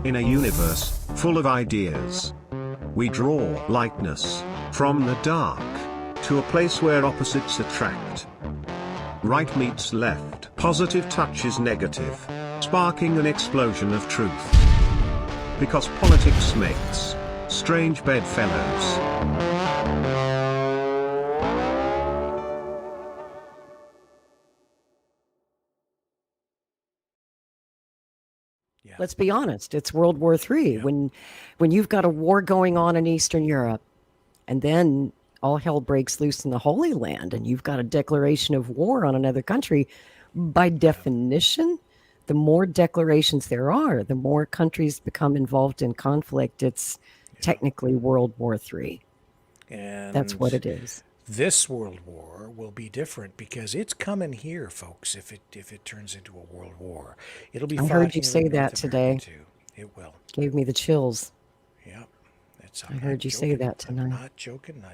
In a universe full of ideas, we draw lightness from the dark to a place where opposites attract. Right meets left, positive touches negative, sparking an explosion of truth. Because politics makes strange bedfellows. Let's be honest, it's World War III. When you've got a war going on in Eastern Europe, and then all hell breaks loose in the Holy Land, and you've got a declaration of war on another country, by definition, the more declarations there are, the more countries become involved in conflict. It's technically World War III. And that's what it is. This World War will be different because it's coming here, folks. If it turns into a world war, it'll be. I heard you say that today. It will. Gave me the chills. Yep. I heard you say that tonight. I'm not joking.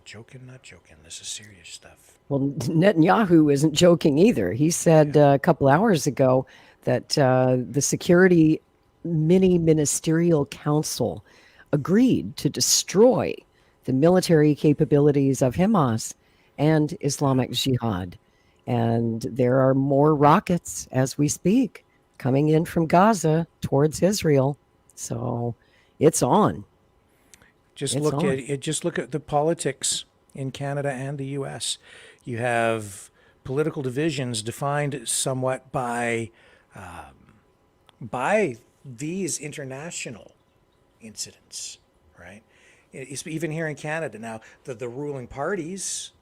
This is serious stuff. Well, Netanyahu isn't joking either. He said a couple hours ago that the Security Ministerial Council agreed to destroy the military capabilities of Hamas and Islamic Jihad. And there are more rockets as we speak coming in from Gaza towards Israel. So it's on. Just look at the politics in Canada and the US. You have political divisions defined somewhat by these international incidents, right? It's even here in Canada now, the ruling parties,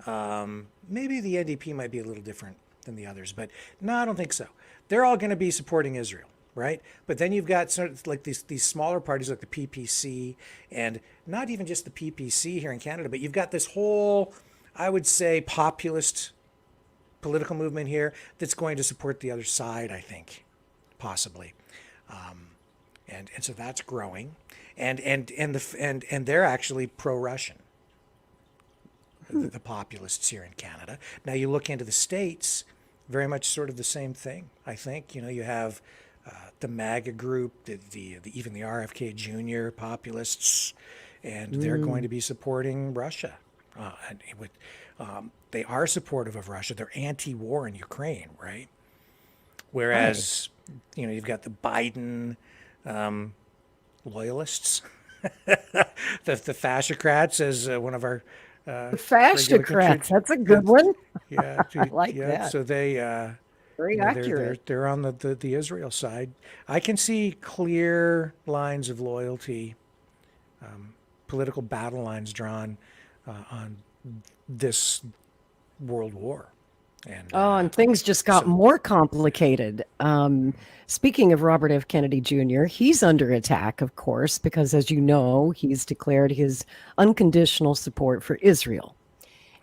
maybe the NDP might be a little different than the others, but no, I don't think so. They're all going to be supporting Israel, right? But then you've got sort of like these smaller parties like the PPC, and not even just the PPC here in Canada, but you've got this whole, I would say, populist political movement here that's going to support the other side, I think, possibly. And so that's growing, and they're actually pro-Russian. The populists here in Canada. Now you look into the States, very much sort of the same thing. I think you have the MAGA group, even the RFK Jr. populists, and they're going to be supporting Russia. They are supportive of Russia. They're anti-war in Ukraine, right? Whereas you've got the Biden loyalists, the fascicrats, as one of our fascicrats. That's a good one. Yeah, I like that. So they very accurate. They're on the Israel side. I can see clear lines of loyalty, political battle lines drawn on this world war. And things just got more complicated. Speaking of Robert F. Kennedy Jr., he's under attack, of course, because, as you know, he's declared his unconditional support for Israel.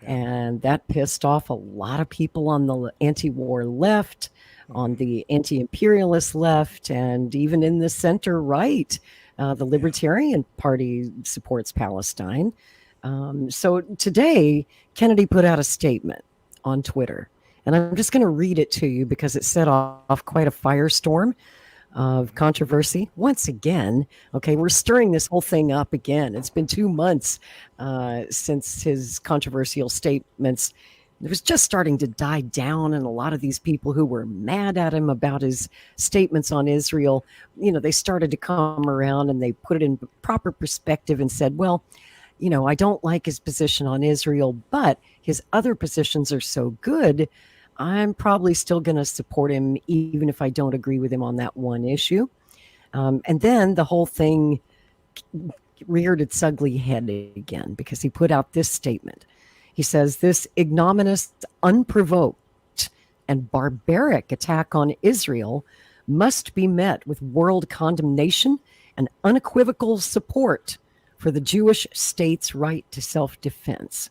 Yeah. And that pissed off a lot of people on the anti-war left, on the anti-imperialist left, and even in the center right. The Libertarian Party supports Palestine. So today, Kennedy put out a statement on Twitter. And I'm just going to read it to you because it set off quite a firestorm of controversy. Once again, okay, we're stirring this whole thing up again. It's been 2 months since his controversial statements. It was just starting to die down, and a lot of these people who were mad at him about his statements on Israel, they started to come around and they put it in proper perspective and said, well, I don't like his position on Israel, but his other positions are so good, I'm probably still going to support him even if I don't agree with him on that one issue. And then the whole thing reared its ugly head again because he put out this statement. He says, this ignominious, unprovoked, and barbaric attack on Israel must be met with world condemnation and unequivocal support for the Jewish state's right to self-defense.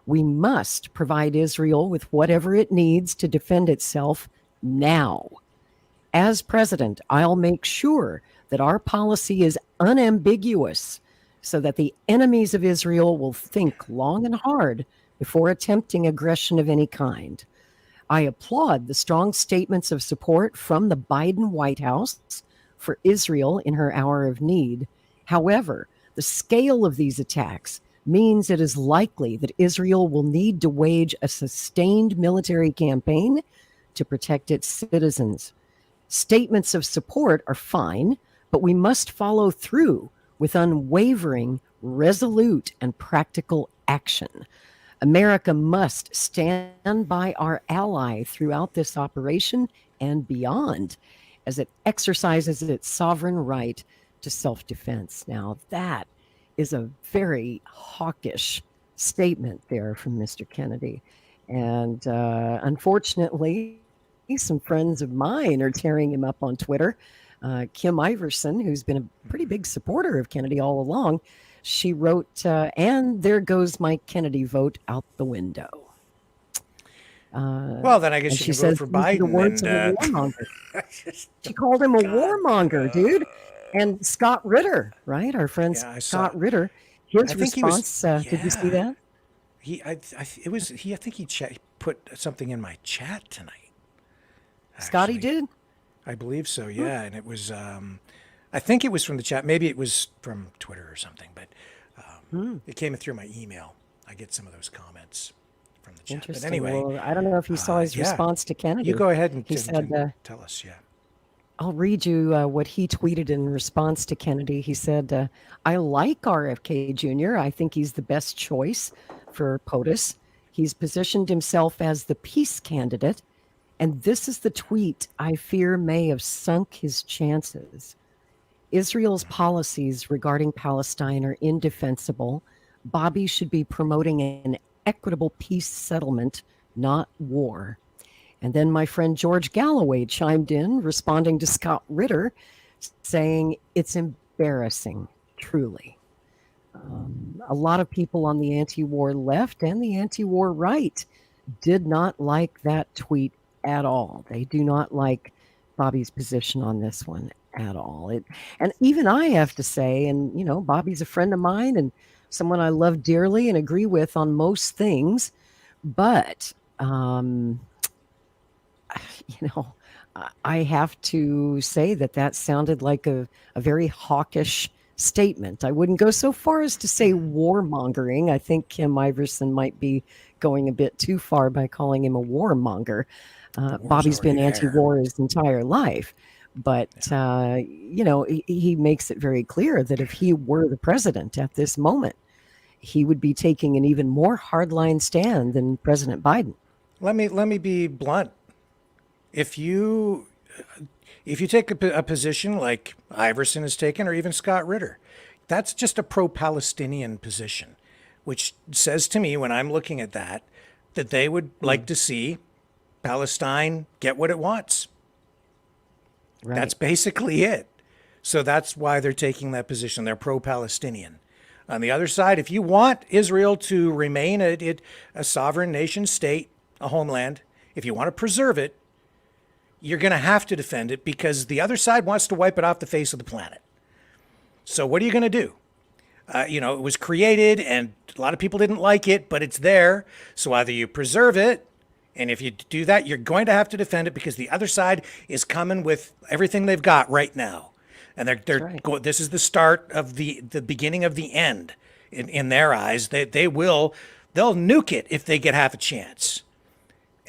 We must provide Israel with whatever it needs to defend itself now. As president, I'll make sure that our policy is unambiguous so that the enemies of Israel will think long and hard before attempting aggression of any kind. I applaud the strong statements of support from the Biden White House, for Israel in her hour of need. However, the scale of these attacks means it is likely that Israel will need to wage a sustained military campaign to protect its citizens. Statements of support are fine, but we must follow through with unwavering, resolute, and practical action. America must stand by our ally throughout this operation and beyond as it exercises its sovereign right to self-defense. Now, that is a very hawkish statement there from Mr. Kennedy. And unfortunately, some friends of mine are tearing him up on Twitter. Kim Iverson, who's been a pretty big supporter of Kennedy all along, she wrote, and there goes my Kennedy vote out the window. Well, then I guess you can vote for Biden. The words of a warmonger. She called him a warmonger, dude. And Scott Ritter, right? Our friend Scott Ritter, his response. Did you see that? I think he put something in my chat tonight. Actually. Scotty did? I believe so, yeah. And it was, I think it was from the chat. Maybe it was from Twitter or something, but it came through my email. I get some of those comments from the chat. Interesting. But anyway. Well, I don't know if you saw his response to Kennedy. You go ahead and tell us, yeah. I'll read you what he tweeted in response to Kennedy. He said, I like RFK Jr. I think he's the best choice for POTUS. He's positioned himself as the peace candidate. And this is the tweet I fear may have sunk his chances. Israel's policies regarding Palestine are indefensible. Bobby should be promoting an equitable peace settlement, not war. And then my friend George Galloway chimed in, responding to Scott Ritter, saying, it's embarrassing, truly. A lot of people on the anti-war left and the anti-war right did not like that tweet at all. They do not like Bobby's position on this one at all. And even I have to say, and, you know, Bobby's a friend of mine and someone I love dearly and agree with on most things, but I have to say that sounded like a very hawkish statement. I wouldn't go so far as to say warmongering. I think Kim Iverson might be going a bit too far by calling him a warmonger. Bobby's been anti-war his entire life. But, he makes it very clear that if he were the president at this moment, he would be taking an even more hardline stand than President Biden. Let me be blunt. If you take a position like Iverson has taken, or even Scott Ritter, that's just a pro-Palestinian position, which says to me when I'm looking at that they would like to see Palestine get what it wants. Right. That's basically it. So that's why they're taking that position. They're pro-Palestinian. On the other side, if you want Israel to remain a sovereign nation state, a homeland, if you want to preserve it, you're going to have to defend it because the other side wants to wipe it off the face of the planet. So what are you going to do? It was created and a lot of people didn't like it, but it's there. So either you preserve it, and if you do that, you're going to have to defend it because the other side is coming with everything they've got right now. And this is the start of the beginning of the end in their eyes. They'll nuke it if they get half a chance.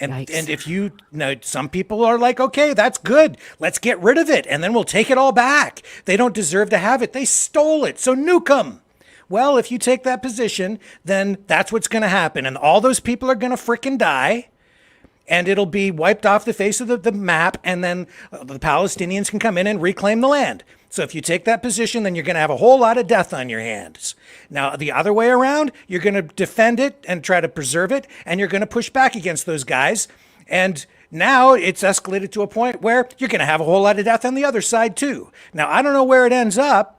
And if some people are like, okay, that's good. Let's get rid of it. And then we'll take it all back. They don't deserve to have it. They stole it. So nuke them. Well, if you take that position, then that's what's going to happen. And all those people are going to frickin' die. And it'll be wiped off the face of the map. And then the Palestinians can come in and reclaim the land. So if you take that position, then you're going to have a whole lot of death on your hands. Now, the other way around, you're going to defend it and try to preserve it, and you're going to push back against those guys. And now it's escalated to a point where you're going to have a whole lot of death on the other side, too. Now, I don't know where it ends up.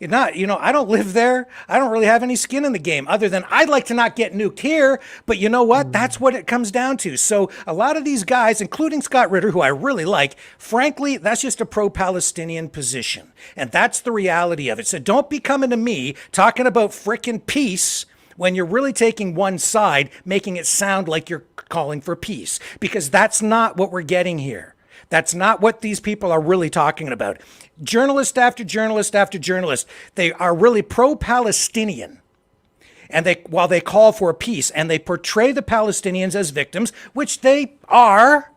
I don't live there. I don't really have any skin in the game other than I'd like to not get nuked here. But you know what? That's what it comes down to. So a lot of these guys, including Scott Ritter, who I really like, frankly, that's just a pro-Palestinian position. And that's the reality of it. So don't be coming to me talking about frickin' peace when you're really taking one side, making it sound like you're calling for peace, because that's not what we're getting here. That's not what these people are really talking about. Journalist after journalist after journalist, they are really pro-Palestinian. And while they call for peace and they portray the Palestinians as victims, which they are,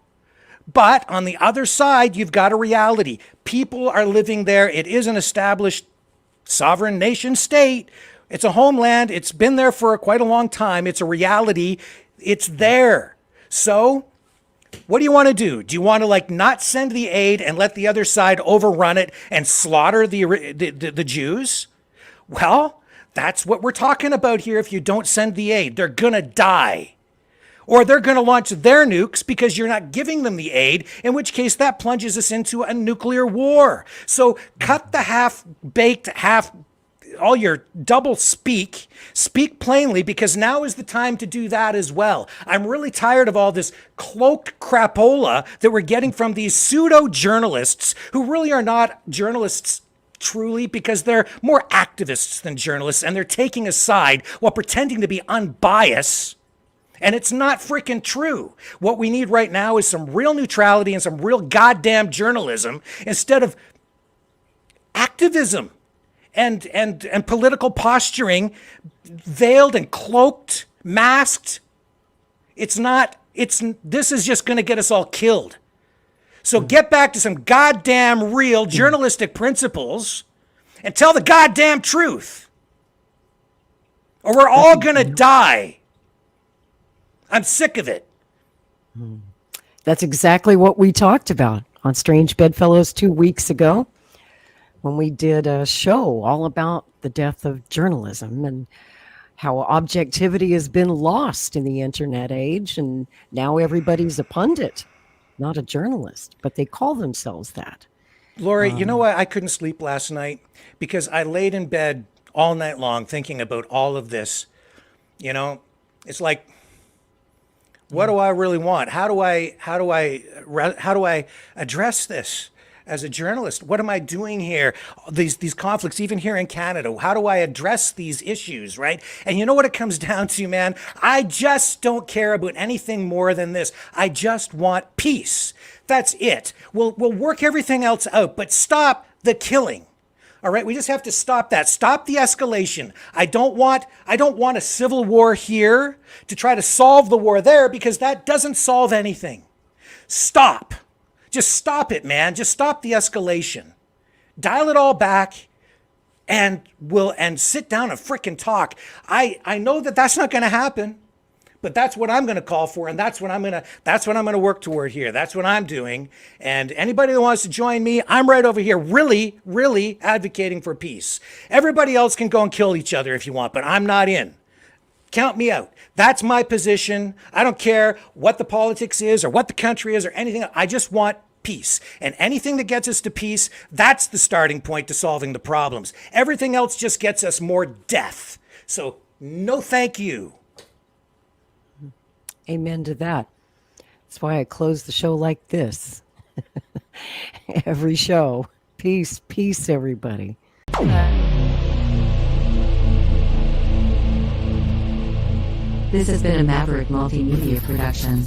but on the other side, you've got a reality. People are living there. It is an established sovereign nation state. It's a homeland. It's been there for quite a long time. It's a reality. It's there. So what do you want to do? Do you want to like not send the aid and let the other side overrun it and slaughter the Jews? Well, that's what we're talking about here. If you don't send the aid, they're going to die. Or they're going to launch their nukes because you're not giving them the aid, in which case that plunges us into a nuclear war. So cut the half-baked, all your double speak plainly, because now is the time to do that as well. I'm really tired of all this cloaked crapola that we're getting from these pseudo-journalists who really are not journalists truly, because they're more activists than journalists, and they're taking a side while pretending to be unbiased. And it's not freaking true. What we need right now is some real neutrality and some real goddamn journalism instead of activism and political posturing, veiled and cloaked, masked. This is just going to get us all killed. So get back to some goddamn real journalistic principles and tell the goddamn truth. Or we're all going to die. I'm sick of it. That's exactly what we talked about on Strange Bedfellows 2 weeks ago when we did a show all about the death of journalism and how objectivity has been lost in the internet age. And now everybody's a pundit, not a journalist, but they call themselves that. Lori, you know why I couldn't sleep last night? Because I laid in bed all night long thinking about all of this. You know, it's like, what do I really want? How do I address this as a journalist? What am I doing here? These conflicts, even here in Canada, how do I address these issues, right? And you know what it comes down to, man? I just don't care about anything more than this. I just want peace. That's it. We'll work everything else out, but stop the killing. All right, we just have to stop that. Stop the escalation. I don't want a civil war here to try to solve the war there, because that doesn't solve anything. Stop. Just stop it, man. Just stop the escalation. Dial it all back and sit down and frickin' talk. I know that that's not going to happen. But that's what I'm going to call for, and that's what I'm going to work toward here. That's what I'm doing. And anybody that wants to join me, I'm right over here, really, really advocating for peace. Everybody else can go and kill each other if you want, but I'm not in. Count me out. That's my position. I don't care what the politics is or what the country is or anything. I just want peace. And anything that gets us to peace, that's the starting point to solving the problems. Everything else just gets us more death. So no thank you. Amen to that. That's why I close the show like this. Every show. Peace, peace, everybody. This has been a Maverick Multimedia production.